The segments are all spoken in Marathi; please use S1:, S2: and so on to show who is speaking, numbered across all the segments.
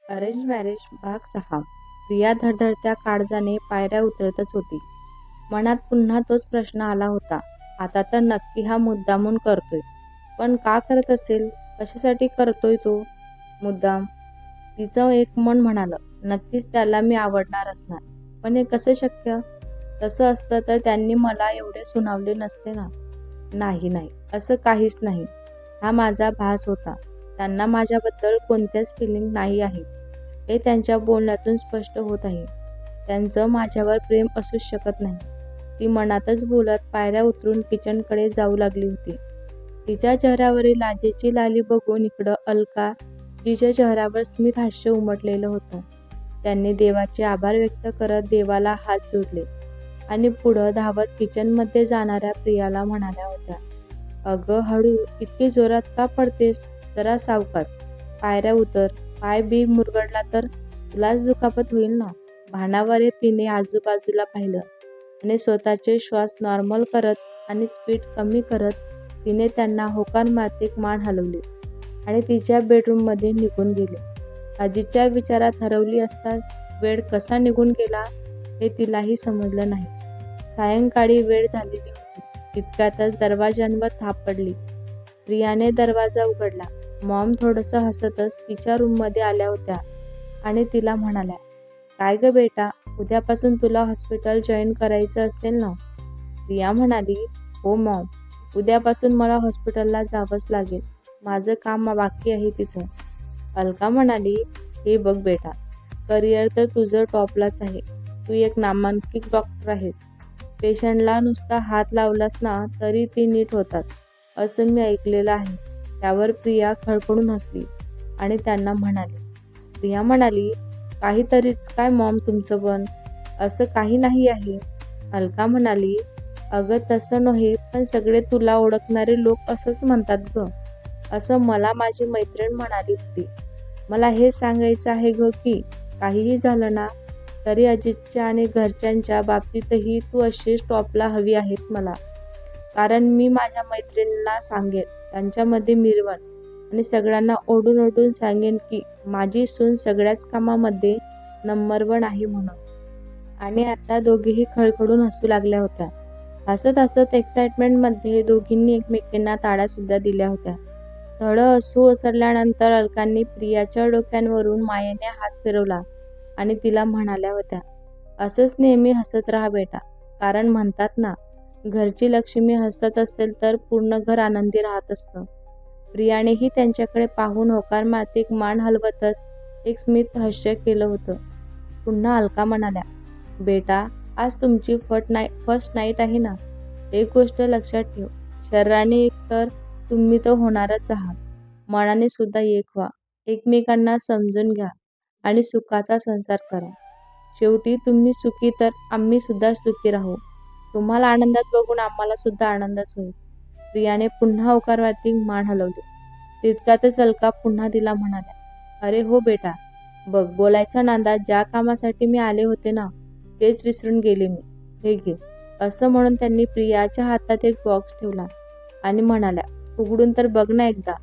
S1: अरेंज मॅरेज भाग 6. प्रिया धडधडत्या काळजाने पायऱ्या उतरतच होती. मनात पुन्हा तोच प्रश्न आला होता. आता तर नक्की हा मुद्दामून करतोय. पण का करत असेल? कशासाठी करतोय तो मुद्दाम? तिचं एक मन म्हणालं, नक्कीच त्याला मी आवडणार असणार. पण हे कसं शक्य? तसं असतं तर त्यांनी मला एवढे सुनावले नसते ना. नाही नाही, असं काहीच नाही. हा माझा भास होता. त्यांना माझ्याबद्दल कोणत्याच फिलिंग नाही आहे हे त्यांच्या बोलण्यातून स्पष्ट होत आहे. त्यांचं माझ्यावर प्रेम असूच शकत नाही. ती मनातच बोलत पायऱ्या उतरून किचनकडे जाऊ लागली होती. तिच्या चेहऱ्यावरील लाजेची लाली बघून इकडं अलका, जिच्या चेहऱ्यावर स्मित हास्य उमटलेलं होतं. त्यांनी देवाचे आभार व्यक्त करत देवाला हात जोडले आणि पुढं धावत किचनमध्ये जाणाऱ्या प्रियाला म्हणाल्या होत्या, अगं हळू, इतकी जोरात का पडतेस? जरा सावकाश. पायऱ्या उतर. पाय बी मुरगळला तर तुलाच दुखापत होईल ना. भानावर तिने आजूबाजूला पाहिलं आणि स्वतःचे श्वास नॉर्मल करत आणि स्पीड कमी करत तिने त्यांना होकार मारत एक मान हलवली आणि तिच्या बेडरूममध्ये निघून गेले. अजितच्या विचारात हरवली असताच वेळ कसा निघून गेला हे तिलाही समजलं नाही. सायंकाळी वेळ झालेली होती. इतक्यातच दरवाजांवर थाप पडली. प्रियाने दरवाजा उघडला. मॉम थोडंसं हसतच तिच्या रूममध्ये आल्या होत्या आणि तिला म्हणाल्या, काय ग बेटा, उद्यापासून तुला हॉस्पिटल जॉईन करायचं असेल ना? प्रिया म्हणाली, हो मॉम, उद्यापासून मला हॉस्पिटलला जावंच लागेल. माझं काम बाकी आहे तिथं. अलका म्हणाली, हे बघ बेटा, करिअर तर तुझं टॉपलाच आहे. तू एक नामांकित डॉक्टर आहेस. पेशंटला नुसता हात लावलास ना तरी ती नीट होतात असं मी ऐकलेलं आहे. त्यावर प्रिया खळखळून हसली आणि त्यांना म्हणाली. प्रिया म्हणाली, काहीतरीच काय मॉम तुमचं पण? असं काही नाही आहे. अलका म्हणाली, अगं तसं नव्हे, पण सगळे तुला ओळखणारे लोक असंच म्हणतात ग. असं मला माझी मैत्रीण म्हणाली होती. मला हे सांगायचं आहे ग की काहीही झालं ना तरी अजितच्या आणि घरच्यांच्या बाबतीतही तू अशीच टॉपला हवी आहेस मला. कारण मी माझ्या मैत्रिणींना सांगेन, त्यांच्यामध्ये मिरवन आणि सगळ्यांना ओढून ओढून सांगेन की माझी सून सगळ्याच कामामध्ये नंबर 1 आहे म्हणून. आणि आता दोघीही खळखळून हसू लागल्या होत्या. हसत हसत एक्साइटमेंटमध्ये दोघींनी एकमेकींना टाळ्या सुद्धा दिल्या होत्या. थोडं हसू ओसरल्यानंतर अलकांनी प्रियाच्या डोक्यावरून मायेने हात फिरवला आणि तिला म्हणाल्या होत्या, असंच नेहमी हसत राहा बेटा. कारण म्हणतात ना, घरची लक्ष्मी हसत असेल तर पूर्ण घर आनंदी राहत असतं. प्रियानेही त्यांच्याकडे पाहून होकार मारत एक मान हलवतच एक स्मित हास्य केलं होतं. पुन्हा अलका म्हणाल्या, बेटा, आज तुमची फर्स्ट नाईट आहे ना. एक गोष्ट लक्षात ठेव, शरीराने एक तर तुम्ही तर होणारच आहात, मनाने सुद्धा एक व्हा. एकमेकांना समजून घ्या आणि सुखाचा संसार करा. शेवटी तुम्ही सुखी तर आम्ही सुद्धा सुखी राहू. तुम्हाला आनंदात बघून आम्हाला सुद्धा आनंदच होईल. प्रियाने पुन्हा होकारवरती मान हलवली. तितक्यातच अलका पुन्हा तिला म्हणाल्या, अरे हो बेटा, बघ, बोलायच्या नादात ज्या कामासाठी मी आले होते ना तेच विसरून गेले मी. हे घे. असं म्हणून त्यांनी प्रियाच्या हातात एक बॉक्स ठेवला आणि म्हणाल्या, उघडून तर बघ ना एकदा.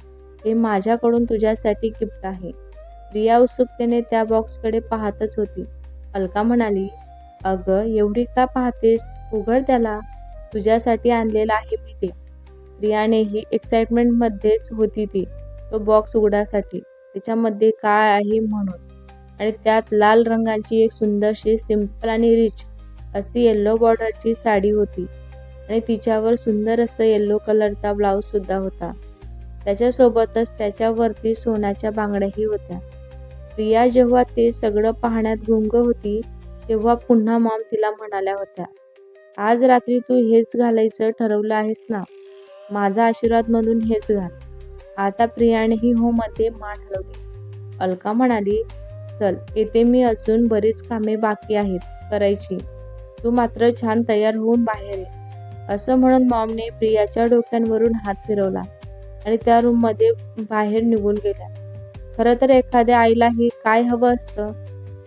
S1: हे माझ्याकडून तुझ्यासाठी गिफ्ट आहे. प्रिया उत्सुकतेने त्या बॉक्सकडे पाहतच होती. अलका म्हणाली, अगं एवढी का पाहतेस? उघड त्याला. तुझ्यासाठी आणलेलं आहे मी ते. प्रियानेही एक्साइटमेंटमध्येच होती ती तो बॉक्स उघडासाठी. त्याच्यामध्ये काय आहे म्हणून. आणि त्यात लाल रंगाची एक सुंदरशी सिंपल आणि रिच अशी येल्लो बॉर्डरची साडी होती आणि तिच्यावर सुंदर असं येल्लो कलरचा ब्लाऊज सुद्धा होता. त्याच्यासोबतच त्याच्यावरती सोन्याच्या बांगड्याही होत्या. प्रिया जेव्हा ते सगळं पाहण्यात गुंग होती तेव्हा पुन्हा मॉम तिला म्हणाल्या होत्या, आज रात्री तू हेच घालायचं ठरवलं आहेस ना. माझा आशीर्वाद म्हणून हेच घाल. आता प्रियानेही हो मध्ये मान हलवली. अलका म्हणाली, चल येते मी, अजून बरीच कामे बाकी आहेत करायची. तू मात्र छान तयार होऊन बाहेर ये. असं म्हणून मॉमने प्रियाच्या डोक्यांवरून हात फिरवला आणि त्या रूममध्ये बाहेर निघून गेल्या. खरं तर एखाद्या आईलाही काय हवं असतं?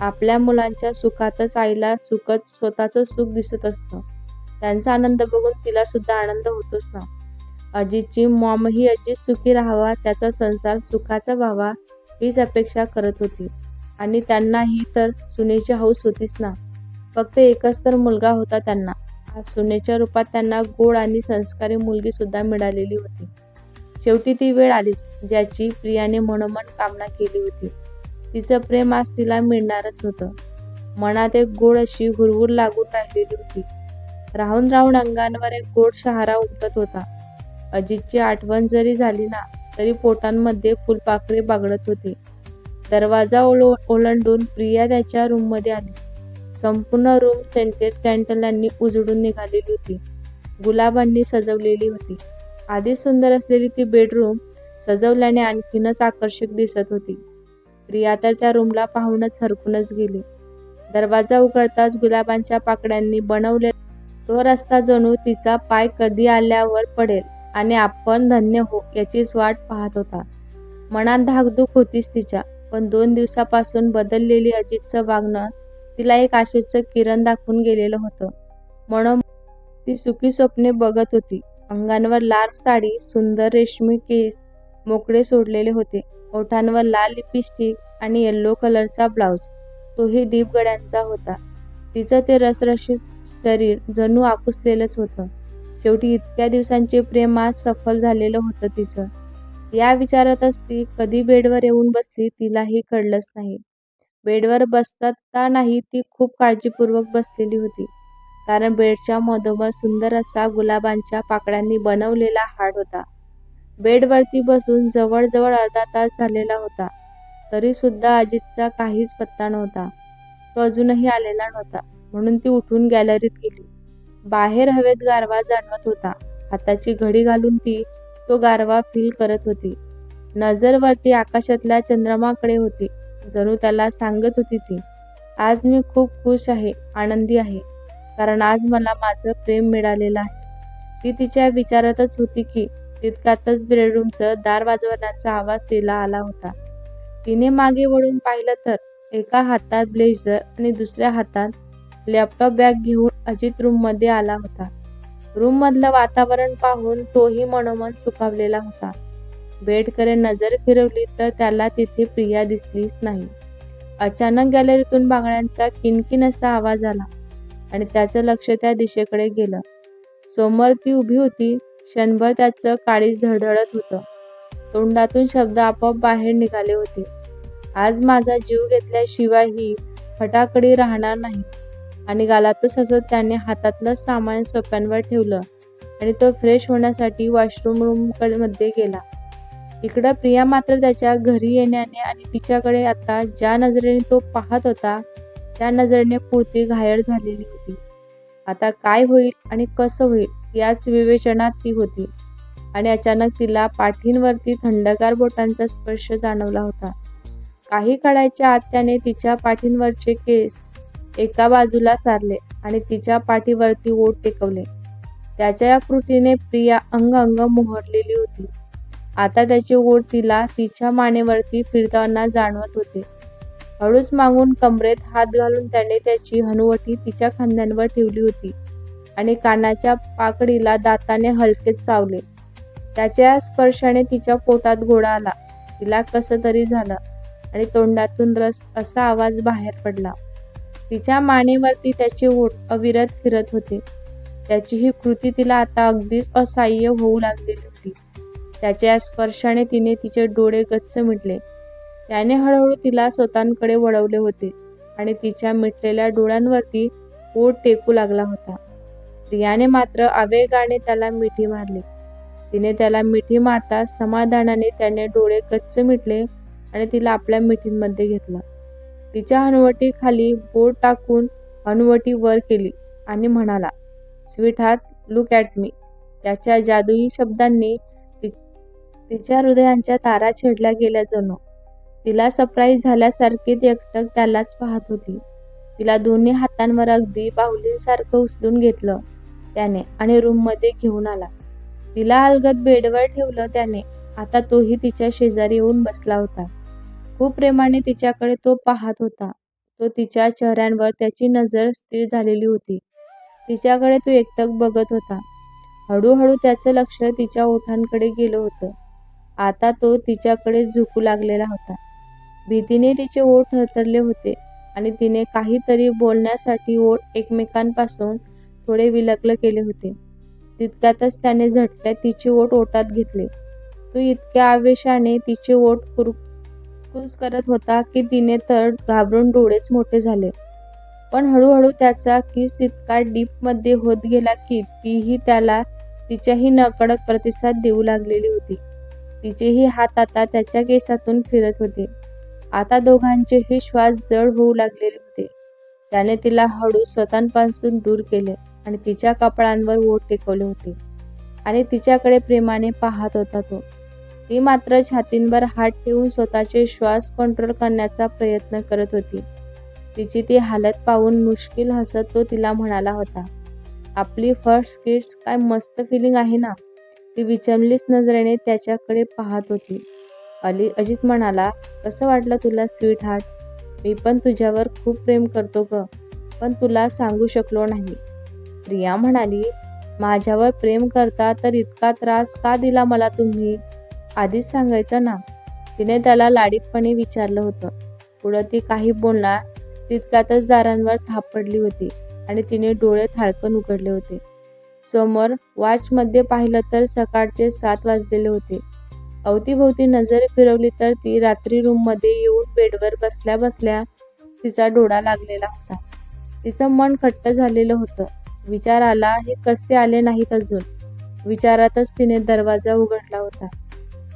S1: आपल्या मुलांच्या सुखातच आईला स्वतःचं सुख दिसत असतं. त्यांचा आनंद बघून तिला सुद्धा आनंद होतोच ना. अजितची मॉमही अजित सुखी राहावा, त्याचा संसार सुखाचा व्हावा हीच अपेक्षा करत होती. आणि त्यांनाही तर सुनेची हौस होतीच ना. फक्त एकच तर मुलगा होता त्यांना. आज सुनेच्या रूपात त्यांना गोड आणि संस्कारी मुलगी सुद्धा मिळालेली होती. शेवटी ती वेळ आलीच, ज्याची प्रियाने मनोमन कामना केली होती. तिचं प्रेम आज तिला मिळणारच होतं. मनात एक गोड अशी हुरहुर लागून राहिलेली होती. राहून राहून अंगांवर एक गोड शहारा उमटत होता. अजितची आठवण जरी झाली ना, तरी पोटांमध्ये फुलपाखरे बागडत होती. दरवाजा ओलांडून प्रिया त्याच्या रूममध्ये आली. संपूर्ण रूम सेंटेड कॅन्डलांनी उजळून निघालेली होती. गुलाबांनी सजवलेली होती. आधीच सुंदर असलेली ती बेडरूम सजवल्याने आणखीनच आकर्षक दिसत होती. प्रिया तर त्या रूमला पाहूनच हरखूनच गेली. दरवाजा उघडताच गुलाबांच्या पाकळ्यांनी बनवलेला तो रस्ता जणू तिचा पाय कधी आल्यावर पडेल आणि आपण धन्य हो याचीच वाट पाहत होता. मनात धाकधूक होतीच तिच्या, पण 2 दिवसापासून बदललेली अजितचं वागणं तिला एक आशेचं किरण दाखवून गेलेलं होतं. म्हणून ती सुखी स्वप्ने बघत होती. अंगांवर लाल साडी, सुंदर रेशमी केस मोकळे सोडलेले होते. ओठांवर लाल लिपस्टिक आणि येल्लो कलरचा ब्लाउज, तोही डीप गळ्यांचा होता. तिचं ते रसरशीत शरीर जणू आकुसलेलंच होतं. शेवटी इतक्या दिवसांचे प्रेम आज सफल झालेलं होतं तिचं. या विचारातच ती कधी बेडवर येऊन बसली तिलाही कळलंच नाही. बेडवर बसतानाही ती खूप काळजीपूर्वक बसलेली होती, कारण बेडच्या मधोमध सुंदर असा गुलाबांच्या पाकळ्यांनी बनवलेला हार्ट होता. बेडवरती बसून जवळजवळ अर्धा तास झालेला होता, तरी सुद्धा अजितचा काहीच पत्ता नव्हता. तो अजूनही आलेला नव्हता. म्हणून ती उठून गॅलरीत गेली. बाहेर हवेत गारवा जाणवत होता. हाताची घडी घालून ती तो गारवा फील करत होती. नजर वरती आकाशातल्या चंद्रमाकडे होती. जणू त्याला सांगत होती ती, आज मी खूप खुश आहे, आनंदी आहे, कारण आज मला माझं प्रेम मिळालेलं आहे. ती तिच्या विचारातच होती की तितक्यातच बेडरूमचं दार वाजवण्याचा आवाज तिला आला होता. तिने मागे वळून पाहिलं तर एका हातात ब्लेझर आणि दुसऱ्या हातात लॅपटॉप बॅग घेऊन अजित रूममध्ये आला होता. रूममधलं वातावरण पाहून तोही मनोमन सुखावलेला होता. बेडकडे नजर फिरवली तर त्याला तिथे प्रिया दिसलीच नाही. अचानक गॅलरीतून बांगड्यांचा किणकिण असा आवाज आला आणि त्याचं लक्ष त्या दिशेकडे गेलं. समोर ती उभी होती. क्षणभर त्याचं काळीज धडधडत होतं. तोंडातून शब्द आपोआप बाहेर निघाले होते. आज माझा जीव घेतल्याशिवाय ही फटाकडी राहणार नाही. आणि गालातच हसत त्याने हातातलं सामान सोफ्यावर ठेवलं आणि तो फ्रेश होण्यासाठी वॉशरूम मध्ये गेला. इकडं प्रिया मात्र त्याच्या घरी येण्याने आणि तिच्याकडे आता ज्या नजरेने तो पाहत होता त्या नजरेने पुरती घायल झालेली होती. आता काय होईल आणि कसं होईल याच विवेचनात ती होती. आणि अचानक तिला पाठींवरती थंडगार बोटांचा स्पर्श जाणवला होता. काही काळाच्या आत त्याने तिच्या पाठींवरचे केस एका बाजूला सारले आणि तिच्या पाठीवरती ओठ टेकवले. त्याच्या या कृतीने प्रिया अंग मोहरलेली होती. आता त्याचे ओठ तिला तिच्या मानेवरती फिरताना जाणवत होते. हळूच मागून कमरेत हात घालून त्याने त्याची हनुवटी तिच्या खांद्यांवर ठेवली होती आणि कानाच्या पाकडीला दाताने हलकेच चावले. त्याच्या स्पर्शाने तिच्या पोटात गोळा आला. तिला कसं तरी झालं आणि तोंडातून रस असा आवाज बाहेर पडला. तिच्या मानेवरती त्याचे ओठ अविरत फिरत होते. त्याची ही कृती तिला आता अगदीच असह्य होऊ लागलेली होती. त्याच्या स्पर्शाने तिने तिचे डोळे गच्च मिटले. त्याने हळूहळू तिला स्वतःकडे वळवले होते आणि तिच्या मिटलेल्या डोळ्यांवरती ओठ टेकू लागला होता. प्रियाने मात्र आवेगाने त्याला मिठी मारली. तिने त्याला मिठी मारताच समाधानाने त्याने डोळे गच्च मिटले आणि तिला आपल्या मिठींमध्ये घेतलं. तिच्या हनुवटी खाली बोट टाकून हनुवटी वर केली आणि म्हणाला, sweet heart, look at me. त्याच्या जादुई शब्दांनी तिच्या हृदयांच्या तारा छेडल्या गेल्या जणू. तिला सरप्राईज झाल्यासारखी ती एकटक त्यालाच पाहत होती. तिला दोन्ही हातांवर अगदी बाहुलींसारखं उचलून घेतलं त्याने आणि रूममध्ये घेऊन आला. तिला अलगद बेडवर ठेवलं त्याने. आता तोही तिच्या शेजारी येऊन बसला होता. खूप प्रेमाने तिच्याकडे तो पाहत होता. तो तिच्या चेहऱ्यावर त्याची नजर स्थिर झालेली होती. तिच्याकडे तो एकटक बघत होता. हळूहळू त्याचं लक्ष तिच्या ओठांकडे गेलं होतं. आता तो तिच्याकडे झुकू लागलेला होता. भीतीने तिचे ओठ थरथरले होते आणि तिने काहीतरी बोलण्यासाठी ओठ एकमेकांपासून थोडे विलगले केले होते. तितक्यातच त्याने झटक्यात तिचे ओठ ओठात घेतले. तो इतक्या आवेशाने तिचे ओठ कुसकुस करत होता की तिने तर घाबरून डोळेच मोठे झाले. पण हळूहळू त्याचा किस इतका डीपमध्ये होत गेला की तीही त्याला तिच्याही नकळत प्रतिसाद देऊ लागलेली होती. तिचेही हात आता त्याच्या केसातून फिरत होते. आता दोघांचेही श्वास जड होऊ लागलेले होते. त्याने तिला हळू स्वतःपासून दूर केले आणि तिच्या कपाळांवर ओठ टेकवले होते आणि तिच्याकडे प्रेमाने पाहत होता तो. ती मात्र छातींवर हात ठेवून स्वतःचे श्वास कंट्रोल करण्याचा प्रयत्न करत होती. तिची ती हालत पाहून मुश्किल हसत तो तिला म्हणाला होता, आपली फर्स्ट किस काय मस्त फिलिंग आहे ना. ती विचलित नजरेने त्याच्याकडे पाहत होती. अजित म्हणाला, कसं वाटलं तुला स्वीट हार्ट? मी पण तुझ्यावर खूप प्रेम करतो ग, पण तुला सांगू शकलो नाही. प्रिया म्हणाली, माझ्यावर प्रेम करता तर इतका त्रास का दिला मला तुम्ही? आधीच सांगायचं ना. तिने त्याला लाडीकपणे विचारलं होतं. पुढं ती काही बोलणार तितक्यातच दारांवर थाप पडली होती आणि तिने डोळे थाळकन उघडले होते. समोर वॉचमध्ये पाहिलं तर सकाळचे 7 वाजलेले होते. अवतीभोवती नजर फिरवली तर ती रात्री रूममध्ये येऊन बेडवर बसल्या बसल्या तिचा डोळा लागलेला होता. तिचं मन खट्ट झालेलं होतं. विचार आला, हे कसे आले नाहीत अजून. विचारातच तिने दरवाजा उघडला होता.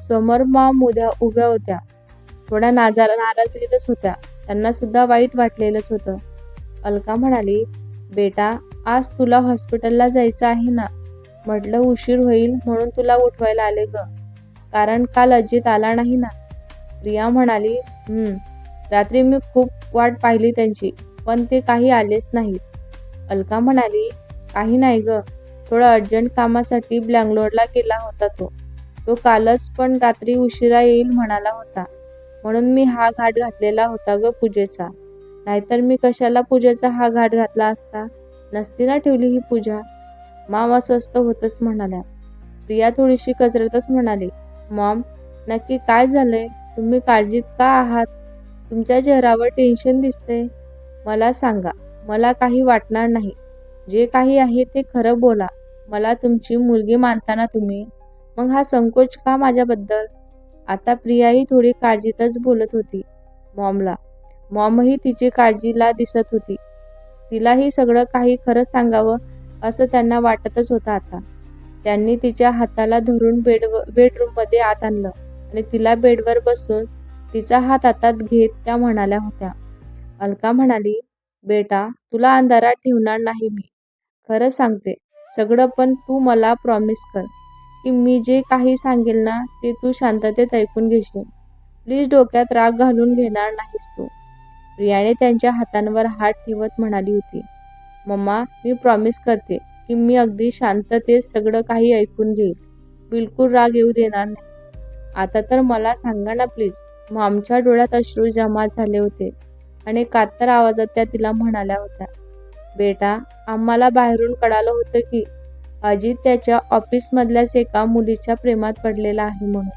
S1: समोर मॉम उभ्या होत्या. थोड्या नाराजगीतच होत्या. त्यांना सुद्धा वाईट वाटलेलंच होतं. अलका म्हणाली, बेटा आज तुला हॉस्पिटलला जायचं आहे ना. म्हटलं उशीर होईल म्हणून तुला उठवायला आले ग, कारण काल अजित आला नाही ना. प्रिया म्हणाली, रात्री मी खूप वाट पाहिली त्यांची, पण ते काही आलेच नाहीत. अलका म्हणाली, काही नाही ग, थोडं अर्जंट कामासाठी बँगलोरला गेला होता तो कालच, पण रात्री उशिरा येईल म्हणाला होता. म्हणून मी हा घाट घातलेला होता ग पूजेचा. नाहीतर मी कशाला पूजेचा हा घाट घातला असता? नसती ना ठेवली ही पूजा. मॉम अस्वस्थ होतच म्हणाल्या. प्रिया थोडीशी कचरतच म्हणाली, मॉम नक्की काय झालंय? तुम्ही काळजीत का आहात? तुमच्या चेहऱ्यावर टेन्शन दिसतंय. मला सांगा, मला काही वाटणार नाही. जे काही आहे ते खरं बोला. मला तुमची मुलगी मानता ना तुम्ही? मग हा संकोच का माझ्याबद्दल? आता प्रियाही थोडी काळजीतच बोलत होती मॉमला. मॉमही तिची काळजीला दिसत होती. तिलाही सगळं काही खरं सांगावं असं त्यांना वाटतच होतं आता. त्यांनी तिच्या हाताला धरून बेडरूममध्ये आत आणलं आणि तिला बेडवर बसून तिचा हात हातात घेत त्या म्हणाल्या होत्या. अलका म्हणाली, बेटा तुला अंधारात ठेवणार नाही मी. खरं सांगते सगळं, पण तू मला प्रॉमिस कर की मी जे काही सांगेल ना ते तू शांततेत ऐकून घेशील. प्लीज डोक्यात राग घालून घेणार नाहीस तू. प्रियाने त्यांच्या हातांवर हात ठेवत म्हणाली होती, मम्मा मी प्रॉमिस करते की मी अगदी शांततेत सगळं काही ऐकून घेईल. बिलकुल राग येऊ देणार नाही. आता तर मला सांगा ना प्लीज. मॉमच्या डोळ्यात अश्रू जमा झाले होते आणि कातर आवाजात त्या तिला म्हणाल्या होत्या, बेटा आम्हाला बाहेरून कळालं होतं की अजित त्याच्या ऑफिसमधल्याच एका मुलीच्या प्रेमात पडलेला आहे म्हणून.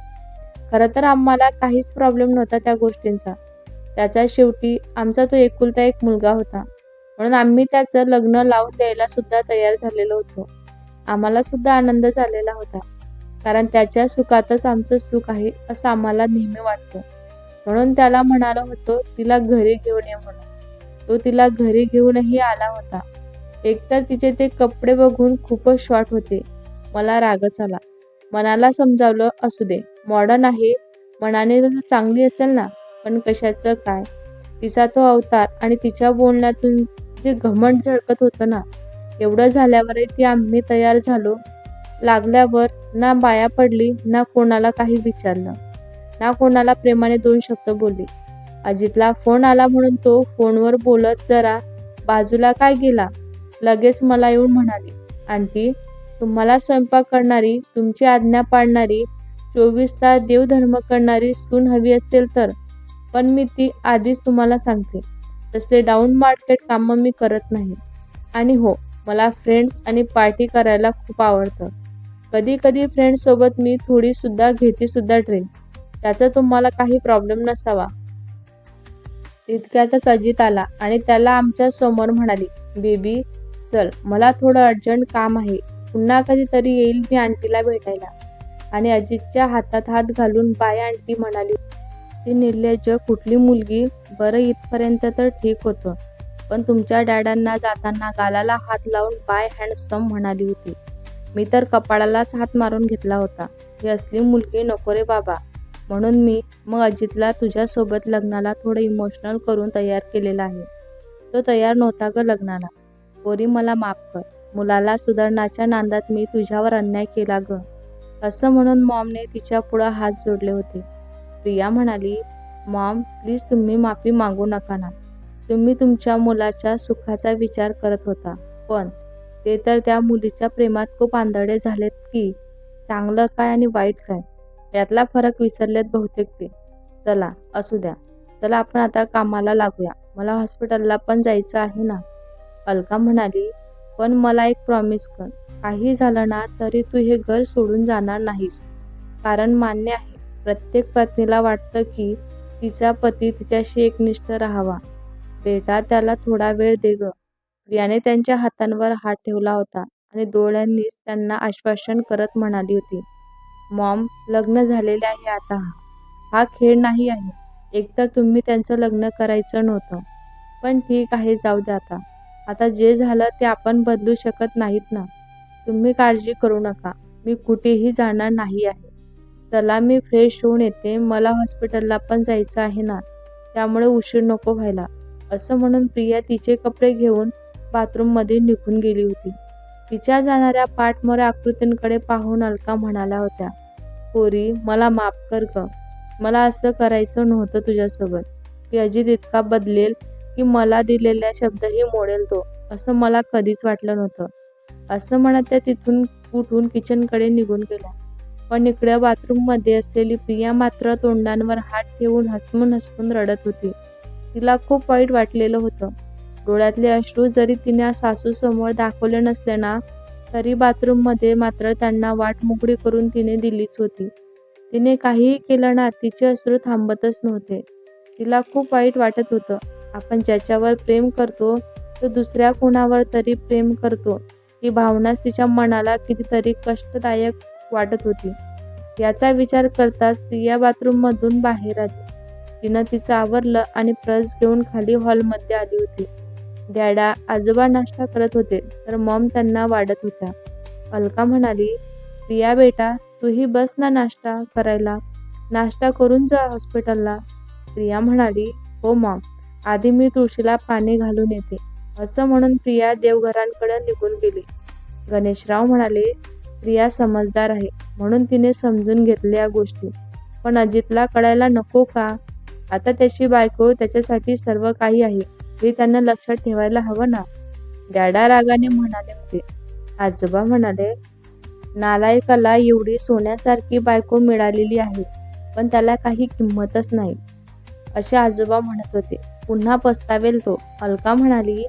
S1: खरं तर आम्हाला काहीच प्रॉब्लेम नव्हता त्या गोष्टींचा. त्याचा शेवटी आमचा तो एकुलता एक मुलगा होता, म्हणून आम्ही त्याचं लग्न लावून द्यायला सुद्धा तयार झालेलो होतो. आम्हाला सुद्धा आनंद झालेला होता, कारण त्याच्या सुखातच आमचं सुख आहे असं आम्हाला नेहमी वाटतं. म्हणून त्याला म्हणालो होतो तिला घरी घेऊन ये म्हणून. तो तिला घरी घेऊनही आला होता. एकतर तिचे ते कपडे बघून खूपच शॉर्ट होते. मला रागच आला. मनाला समजावलं, असू दे मॉडर्न आहे, मनाने तर चांगली असेल ना, पण कशाचं काय. तिचा तो अवतार आणि तिच्या बोलण्यातून जे घमंड झळकत होतं ना, एवढं झाल्यावरही ती आम्ही तयार झालो. लागल्यावर ना बाया पडली, ना कोणाला काही विचारलं, ना कोणाला प्रेमाने 2 शब्द बोलली. अजितला फोन आला म्हणून तो फोनवर बोलत जरा बाजूला काय गेला. लगेच मला येऊन म्हणाली, आंटी तुम्हाला स्वयंपाक करणारी, तुमची आज्ञा पाळणारी, 24 तास देवधर्म करणारी सून हवी असेल तर. पण मी ती आधीच तुम्हाला सांगते, तसले डाऊन मार्केट कामं मी करत नाही. आणि हो, मला फ्रेंड्स आणि पार्टी करायला खूप आवडतं. कधी कधी फ्रेंड्ससोबत मी थोडी सुद्धा घेते सुद्धा ड्रिंक. त्याचा तुम्हाला काही प्रॉब्लेम नसावा. तितक्यातच अजित आला आणि त्याला आमच्या समोर म्हणाली, बेबी चल, मला थोडं अर्जंट काम आहे. पुन्हा कधीतरी येईल मी आंटीला भेटायला. आणि अजितच्या हातात हात घालून बाय आंटी म्हणाली. ती निर्लज्ज कुठली मुलगी. बरं इथपर्यंत तर ठीक होतं, पण तुमच्या डॅडांना जाताना गालाला हात लावून बाय हँडसम म्हणाली होती. मी तर कपाळालाच हात मारून घेतला होता. ही असली मुलगी नको रे बाबा. म्हणून मी मग अजितला तुझ्यासोबत लग्नाला थोडं इमोशनल करून तयार केलेलं आहे. तो तयार नव्हता ग लग्नाला. पोरी मला माफ कर. मुलाला सुधारण्याच्या नादात मी तुझ्यावर अन्याय केला ग. असं म्हणून मॉमने तिच्या पुढं हात जोडले होते. प्रिया म्हणाली, मॉम प्लीज तुम्ही माफी मागू नका ना. तुम्ही तुमच्या मुलाच्या सुखाचा विचार करत होता, पण ते तर त्या मुलीच्या प्रेमात खूप आंधळे झालेत की. चांगलं काय आणि वाईट काय यातला फरक विसरलेत बहुतेक ते. चला असू द्या. चला आपण आता कामाला लागूया. मला हॉस्पिटलला पण जायचं आहे ना. अलका म्हणाली, पण मला एक प्रॉमिस कर. काही झालं ना तरी तू हे घर सोडून जाणार नाहीस. कारण मान्य आहे, प्रत्येक पत्नीला वाटतं की तिचा पती तिच्याशी एकनिष्ठ राहावा. बेटा त्याला थोडा वेळ दे ग. प्रियाने त्यांच्या हातांवर हात ठेवला होता आणि डोळ्यांनीच त्यांना आश्वासन करत म्हणाली होती, मॉम लग्न झालेले आहे आता. हा खेळ नाही आहे. एकतर तुम्ही त्यांचं लग्न करायचं नव्हतं. पण ठीक आहे जाऊ द्या आता. आता जे झालं ते आपण बदलू शकत नाहीत ना. तुम्ही काळजी करू नका. मी कुठेही जाणार नाही आहे. चला मी फ्रेश होऊन येते. मला हॉस्पिटलला पण जायचं आहे ना. त्यामुळे उशीर नको व्हायला. असं म्हणून प्रिया तिचे कपडे घेऊन बाथरूममध्ये निघून गेली होती. तिच्या जाणाऱ्या पाठमोऱ्या आकृतींकडे पाहून अलका म्हणाल्या होत्या, पोरी मला माफ कर ग. मला असं करायचं नव्हतं तुझ्यासोबत. की अजित इतका बदलेल की मला दिलेल्या शब्दही मोडेल तो. असं मला कधीच वाटलं नव्हतं. असं म्हणत त्या तिथून उठून किचनकडे निघून गेल्या. पण इकडे बाथरूममध्ये असलेली प्रिया मात्र तोंडांवर हात ठेवून हसवून हसवून रडत होती. तिला खूप वाईट वाटलेलं होतं. डोळ्यातले अश्रू जरी तिने सासूसमोर दाखवले नसले ना, तरी बाथरूममध्ये मात्र त्यांना वाट मोकळी करून तिने दिलीच होती. तिने काहीही केलं ना, तिचे अश्रू थांबतच नव्हते. तिला खूप वाईट वाटत होतं. आपण ज्याच्यावर प्रेम करतो तो दुसऱ्या कोणावर तरी प्रेम करतो, ही भावनाच तिच्या मनाला कितीतरी कष्टदायक वाटत होती. याचा विचार करताच प्रिया बाथरूममधून बाहेर आली. तिनं तिचं आवरलं आणि पर्स घेऊन खाली हॉलमध्ये आली होती. डॅडा आजोबा नाश्ता करत होते तर मॉम त्यांना वाढत होत्या. अलका म्हणाली, प्रिया बेटा तूही बस ना नाश्ता करायला. नाश्ता करून जा हॉस्पिटलला. प्रिया म्हणाली, हो मॉम, आधी मी तुळशीला पाणी घालून येते. असं म्हणून प्रिया देवघरांकडे निघून गेली. गणेशराव म्हणाले, प्रिया समजदार आहे म्हणून तिने समजून घेतल्या गोष्टी. पण अजितला कळायला नको का? आता त्याची बायको त्याच्यासाठी सर्व काही आहे हे त्यांना लक्षात ठेवायला हवं ना. डॅडा रागाने म्हणाले होते. आजोबा म्हणाले, नालायकाला एवढी सोन्यासारखी बायको मिळालेली आहे, पण त्याला काही किंमतच नाही, असे आजोबा म्हणत होते. पुन्हा पस्तावेल तो. अलका म्हणाली,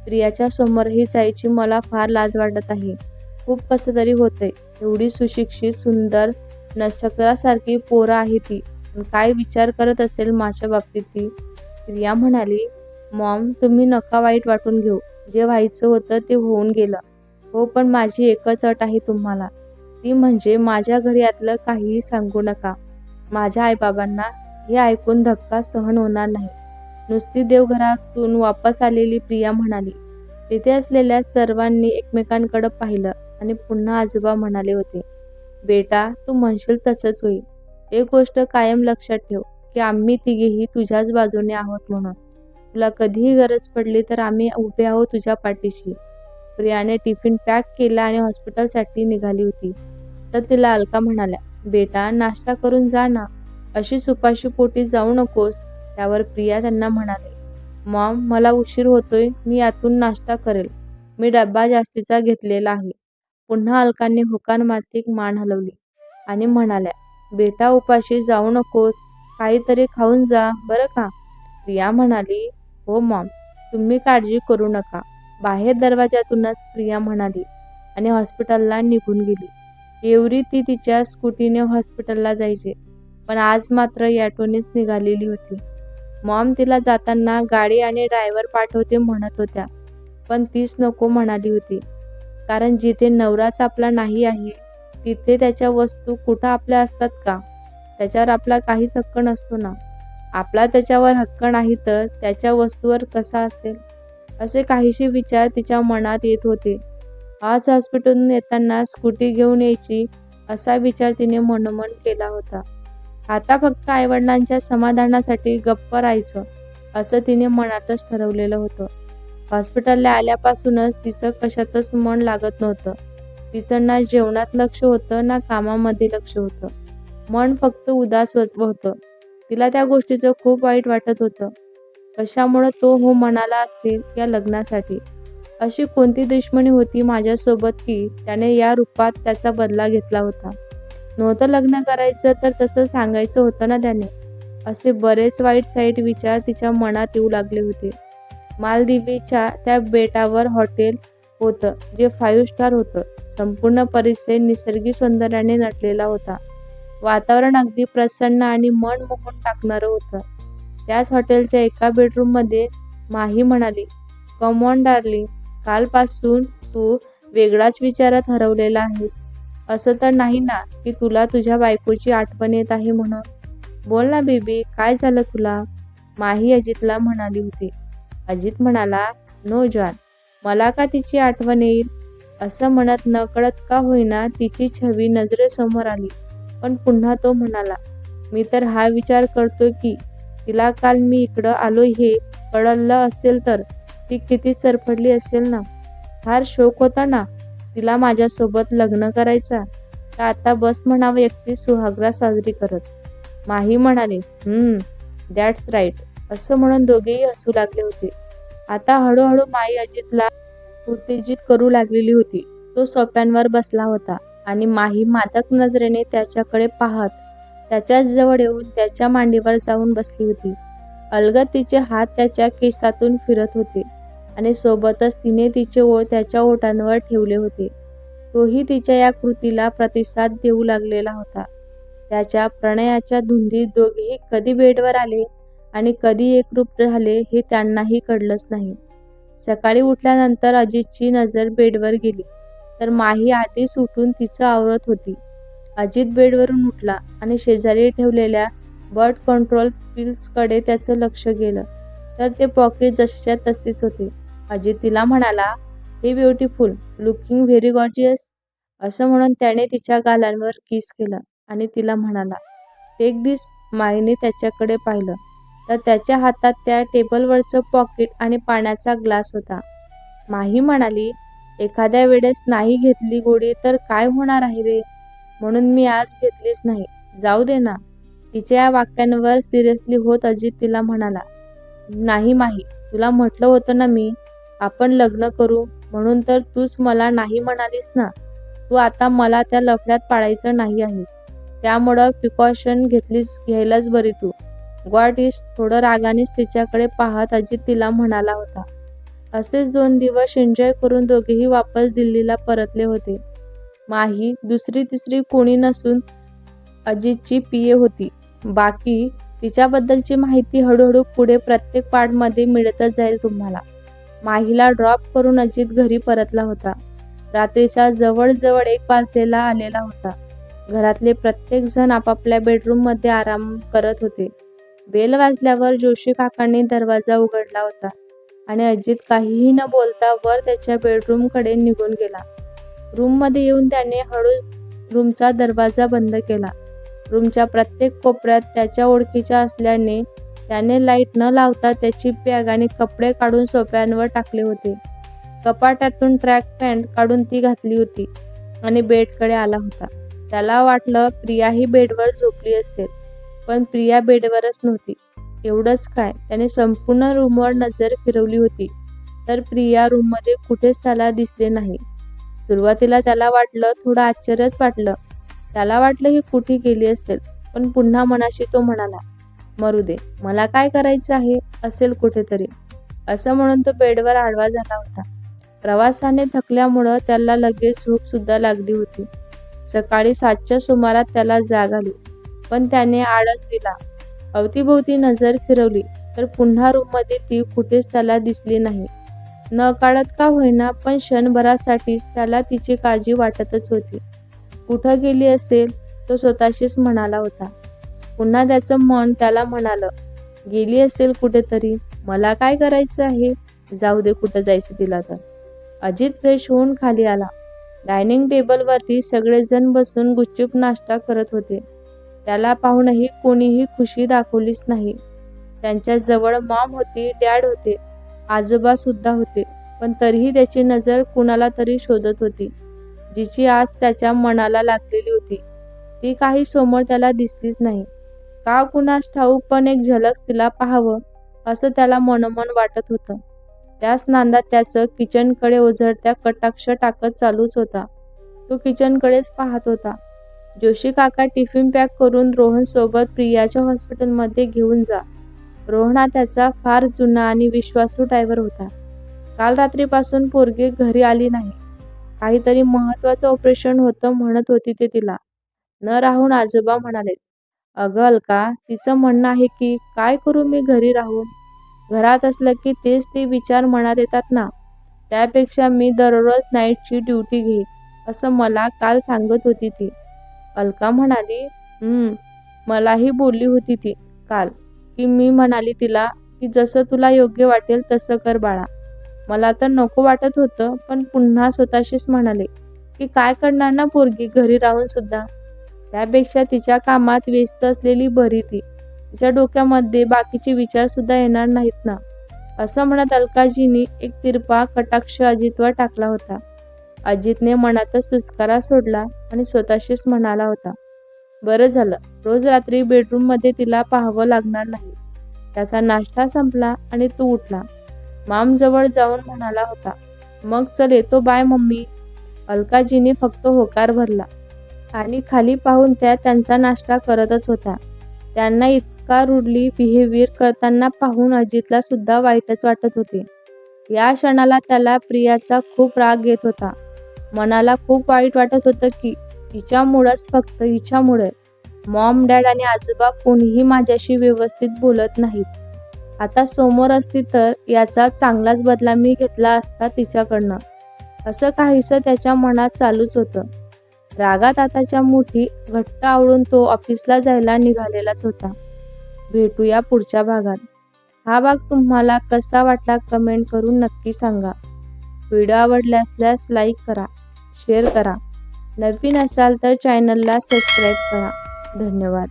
S1: प्रियाच्या समोरही जायची मला फार लाज वाटत आहे. खूप कसं तरी होतंय. एवढी सुशिक्षित, सुंदर, नक्षत्रासारखी पोरं आहे ती. काय विचार करत असेल माझ्या बाबतीत ती. प्रिया म्हणाली, मॉम तुम्ही नका वाईट वाटून घेऊ. जे व्हायचं होतं ते होऊन गेलं. हो पण माझी एकच अट आहे तुम्हाला. ती म्हणजे माझ्या घरी यातलं काहीही सांगू नका. माझ्या आईबाबांना हे ऐकून धक्का सहन होणार नाही. नुसती देवघरातून वापस आलेली प्रिया म्हणाली. तिथे असलेल्या सर्वांनी एकमेकांकडे पाहिलं आणि पुन्हा आजोबा म्हणाले होते, बेटा तू म्हणशील तसंच होईल. एक गोष्ट कायम लक्षात ठेव की आम्ही तिघेही तुझ्याच बाजूने आहोत म्हणून. तुला कधीही गरज पडली तर आम्ही उभे आहोत तुझ्या पाठीशी. प्रियाने टिफिन पॅक केला आणि हॉस्पिटलसाठी निघाली होती. तर तिला अलका म्हणाल्या, बेटा नाश्ता करून जा ना. अशी सुपाशी पोटी जाऊ नकोस. त्यावर प्रिया त्यांना म्हणाले, मॉम मला उशीर होतोय. मी यातून नाश्ता करेल. मी डब्बा जास्तीचा घेतलेला आहे. पुन्हा अलकाने होकार मारती मान हलवली आणि म्हणाल्या, बेटा उपाशी जाऊ नकोस. काहीतरी खाऊन जा बरं का. प्रिया म्हणाली, हो मॉम, तुम्ही काळजी करू नका. बाहेर दरवाजातूनच प्रिया म्हणाली आणि हॉस्पिटलला निघून गेली. एवढी ती तिच्या स्कूटीने हॉस्पिटलला जायची, पण आज मात्र ॲटोनेच निघालेली होती. मॉम तिला जाताना गाडी आणि ड्रायव्हर पाठवते म्हणत होत्या, पण तीच नको म्हणाली होती. कारण जिथे नवराच आपला नाही आहे, तिथे त्याच्या वस्तू कुठं आपल्या असतात का? त्याच्यावर आपला काहीच हक्क नसतो ना. आपला त्याच्यावर हक्क नाही तर त्याच्या वस्तूवर कसा असेल? असे काहीसे विचार तिच्या मनात येत होते. आज हॉस्पिटलहून येताना स्कूटी घेऊन यायची असा विचार तिने मनोमन केला होता. आता फक्त आईवडिलांच्या समाधानासाठी गप्प राहायचं असं तिने मनातच ठरवलेलं होतं. हॉस्पिटलला आल्यापासूनच तिचं कशातच मन लागत नव्हतं. तिचं ना जेवणात लक्ष होतं ना कामामध्ये लक्ष होतं. मन फक्त उदास होतं. तिला त्या गोष्टीचं खूप वाईट वाटत होतं. कशामुळं तो हो म्हणाला असेल या लग्नासाठी? अशी कोणती दुश्मनी होती माझ्यासोबत की त्याने या रूपात त्याचा बदला घेतला होता? नव्हतं लग्न करायचं तर तसं सांगायचं होतं ना त्याने. असे बरेच वाईट साईट विचार तिच्या मनात येऊ लागले होते. मालदीवच्या त्या बेटावर हॉटेल होतं जे 5 स्टार होतं. संपूर्ण परिसर निसर्गी सौंदर्याने नटलेला होता. वातावरण अगदी प्रसन्न आणि मन मोहून टाकणारं होतं. त्याच हॉटेलच्या एका बेडरूममध्ये माही म्हणाली, कम ऑन डार्लिंग, कालपासून तू वेगळाच विचारात हरवलेला आहेस. असं तर नाही ना की तुला तुझ्या बायकोची आठवण येत आहे म्हणून? बोल ना बेबी, काय झालं तुला? माही अजितला म्हणाली होती. अजित म्हणाला, नो जॉन, मला का तिची आठवण येईल? असं म्हणत नकळत का होईना तिची छवी नजरेसमोर आली. पण पुन्हा तो म्हणाला, मी तर हा विचार करतो की तिला काल मी इकडं आलो हे कळलं असेल तर ती किती चरफडली असेल ना. फार शौक होता ना तिला माझ्यासोबत लग्न करायचा, तर आता बस म्हणावं एकटी सुहागरात साजरी करत. माही म्हणाली, दॅट्स राईट. असं म्हणून दोघेही हसू लागले होते. आता हळूहळू माई अजितला उत्तेजित करू लागलेली होती. तो सोफ्यावर बसला होता आणि माही मादक नजरेने त्याच्याकडे पाहत त्याच्याच जवळ येऊन त्याच्या मांडीवर जाऊन बसली होती. अलगद तिचे हात त्याच्या केसातून फिरत होते आणि सोबतच तिने तिचे ओठ त्याच्या ओठांवर ठेवले होते. तोही तिच्या या कृतीला प्रतिसाद देऊ लागलेला होता. त्याच्या प्रणयाच्या धुंदीत दोघेही कधी बेडवर आले आणि कधी एकरूप झाले हे त्यांनाही कळलंच नाही. सकाळी उठल्यानंतर अजितची नजर बेडवर गेली तर माही आधीच उठून तिचं आवरत होती. अजित बेडवरून उठला आणि शेजारी ठेवलेल्या बर्थ कंट्रोल पिल्सकडे त्याचं लक्ष गेलं तर ते पॉकेट जशीच्या तसेच होते. अजित तिला म्हणाला, हे ब्युटिफुल, लुकिंग व्हेरी गॉर्जियस. असं म्हणून त्याने तिच्या गालांवर किस केला आणि तिला म्हणाला, टेक दिस. माईने त्याच्याकडे पाहिलं तर त्याच्या हातात त्या टेबलवरचं पॉकेट आणि पाण्याचा ग्लास होता. माही म्हणाली, एखाद्या वेळेस नाही घेतली गोडी तर काय होणार आहे रे, म्हणून मी आज घेतलीच नाही, जाऊ दे ना. तिच्या या वाक्यांवर सिरियसली होत अजित तिला म्हणाला, नाही माही, तुला म्हटलं होतं ना मी, आपण लग्न करू, म्हणून तर तूच मला नाही म्हणालीस ना. तू आता मला त्या लफड्यात पाडायचं नाही आहेस, त्यामुळं प्रिकॉशन घ्यायलाच बरी तू. God is. थोडं रागानेच तिच्याकडे पाहत अजित तिला म्हणाला होता. असेच 2 दिवस एन्जॉय करून दोघेही वापस दिल्लीला परतले होते. माही दुसरी तिसरी कोणी नसून अजितची पीए होती. बाकी तिच्याबद्दलची माहिती हळूहळू पुढे प्रत्येक पार्टमध्ये मिळतच जाईल तुम्हाला. माहीला ड्रॉप करून अजित घरी परतला होता. रात्रीचा जवळजवळ 1 वाजलेला आलेला होता. घरातले प्रत्येक जण आपापल्या बेडरूममध्ये आराम करत होते. बेल वाजल्यावर जोशी काकांनी दरवाजा उघडला होता आणि अजित काहीही न बोलता वर त्याच्या बेडरूमकडे निघून गेला. रूममध्ये येऊन त्याने हळूच रूमचा दरवाजा बंद केला. रूमच्या प्रत्येक कोपऱ्यात त्याच्या ओळखीच्या असल्याने त्याने लाईट न लावता त्याची बॅग आणि कपडे काढून सोफ्यावर टाकले होते. कपाटातून ट्रॅक पॅन्ट काढून ती घातली होती आणि बेडकडे आला होता. त्याला वाटलं प्रियाही बेडवर झोपली असेल, पण प्रिया बेडवरच नव्हती. एवढंच काय, त्याने संपूर्ण रूमवर नजर फिरवली होती तर प्रिया रूममध्ये कुठेच त्याला दिसले नाही. सुरुवातीला त्याला थोडं आश्चर्यच वाटलं. त्याला वाटलं ही कुठे गेली असेल, पण पुन्हा मनाशी तो म्हणाला, मरू दे, मला काय करायचं आहे, असेल कुठेतरी. असं म्हणून तो बेडवर आडवा झाला होता. प्रवासाने थकल्यामुळं त्याला लगेच झोप सुद्धा लागली होती. सकाळी 7च्या सुमारास त्याला जाग आली, पण त्याने आळस दिला. अवतीभोवती नजर फिरवली तर पुन्हा रूममध्ये ती कुठेच त्याला दिसली नाही. नकळत का होईना पण क्षणभरासाठीच त्याला तिची काळजी वाटतच होती. कुठं गेली असेल तो स्वतःशीच म्हणाला होता. पुन्हा त्याचं मन त्याला म्हणालं, गेली असेल कुठेतरी, मला काय करायचं आहे, जाऊ दे कुठं जायचं तिला तर. अजित फ्रेश होऊन खाली आला. डायनिंग टेबलवरती सगळेजण बसून गुपचूप नाश्ता करत होते. त्याला पाहूनही कोणीही खुशी दाखवलीच नाही. त्यांच्या जवळ मॉम होती, डॅड होते, आजोबा सुद्धा होते, पण तरीही त्याची नजर कुणाला तरी शोधत होती, जिची आज त्याच्या मनाला लागलेली होती. ती काही समोर त्याला दिसलीच नाही. का कुणास ठाऊक, पण एक झलक तिला पाहावं असं त्याला मनोमन वाटत होतं. त्याच नादात त्याचं किचनकडे ओझरत्या कटाक्ष टाकत चालूच होता. तो किचनकडेच पाहत होता. जोशी काका टिफिन पॅक करून रोहन सोबत प्रियाच्या हॉस्पिटलमध्ये घेऊन जा. रोहन हा त्याचा फार जुना आणि विश्वासू ड्रायव्हर होता. काल रात्रीपासून पोरगी घरी आली नाही. काहीतरी महत्वाचं ऑपरेशन होतं म्हणत होती ते तिला. न राहून आजोबा म्हणाले, अगं अलका, तिचं म्हणणं आहे की काय करू मी घरी राहून. घरात असलं की तेच ते विचार मनात येतात ना. त्यापेक्षा मी दररोज नाईटची ड्युटी घेईन असं मला काल सांगत होती ती. अलका म्हणाली, मलाही बोलली होती ती काल, की मी म्हणाली तिला की जसं तुला योग्य वाटेल तसं कर बाळा. मला तर नको वाटत होतं, पण पुन्हा स्वतःशीच म्हणाले की काय करणार ना पोरगी घरी राहून सुद्धा. त्यापेक्षा तिच्या कामात व्यस्त असलेली बरी ती. तिच्या डोक्यामध्ये बाकीचे विचार सुद्धा येणार नाहीत ना. असं म्हणत अलकाजींनी एक तिरपा कटाक्ष अजितवर टाकला होता. अजितने मनातच सुस्कारा सोडला आणि स्वतःशीच म्हणाला होता, बरं झालं, रोज रात्री बेडरूममध्ये तिला पाहावं लागणार नाही. त्याचा नाश्ता संपला आणि तो उठला. मामजवळ जाऊन म्हणाला होता, मग चल येतो, बाय मम्मी. अलकाजीने फक्त होकार भरला आणि खाली पाहून त्या त्यांचा नाश्ता करतच होत्या. त्यांना इतका रूडली बिहेवियर करताना पाहून अजितला सुद्धा वाईटच वाटत होते. या क्षणाला त्याला प्रियाचा खूप राग येत होता. मनाला खूप वाईट वाटत होतं की हिच्यामुळंच, फक्त हिच्यामुळे मॉम, डॅड आणि आजोबा कोणीही माझ्याशी व्यवस्थित बोलत नाहीत. आता समोर असती तर याचा चांगलाच बदला मी घेतला असता तिच्याकडनं, असं काहीसं त्याच्या मनात चालूच होतं. रागात आताच्या मुठी घट्ट आवळून तो ऑफिसला जायला निघालेलाच होता. भेटूया पुढच्या भागात. हा भाग तुम्हाला कसा वाटला कमेंट करून नक्की सांगा. व्हिडिओ आवडला असल्यास लाईक करा, शेअर करा. नवीन असाल तर चॅनलला सबस्क्राईब करा. धन्यवाद.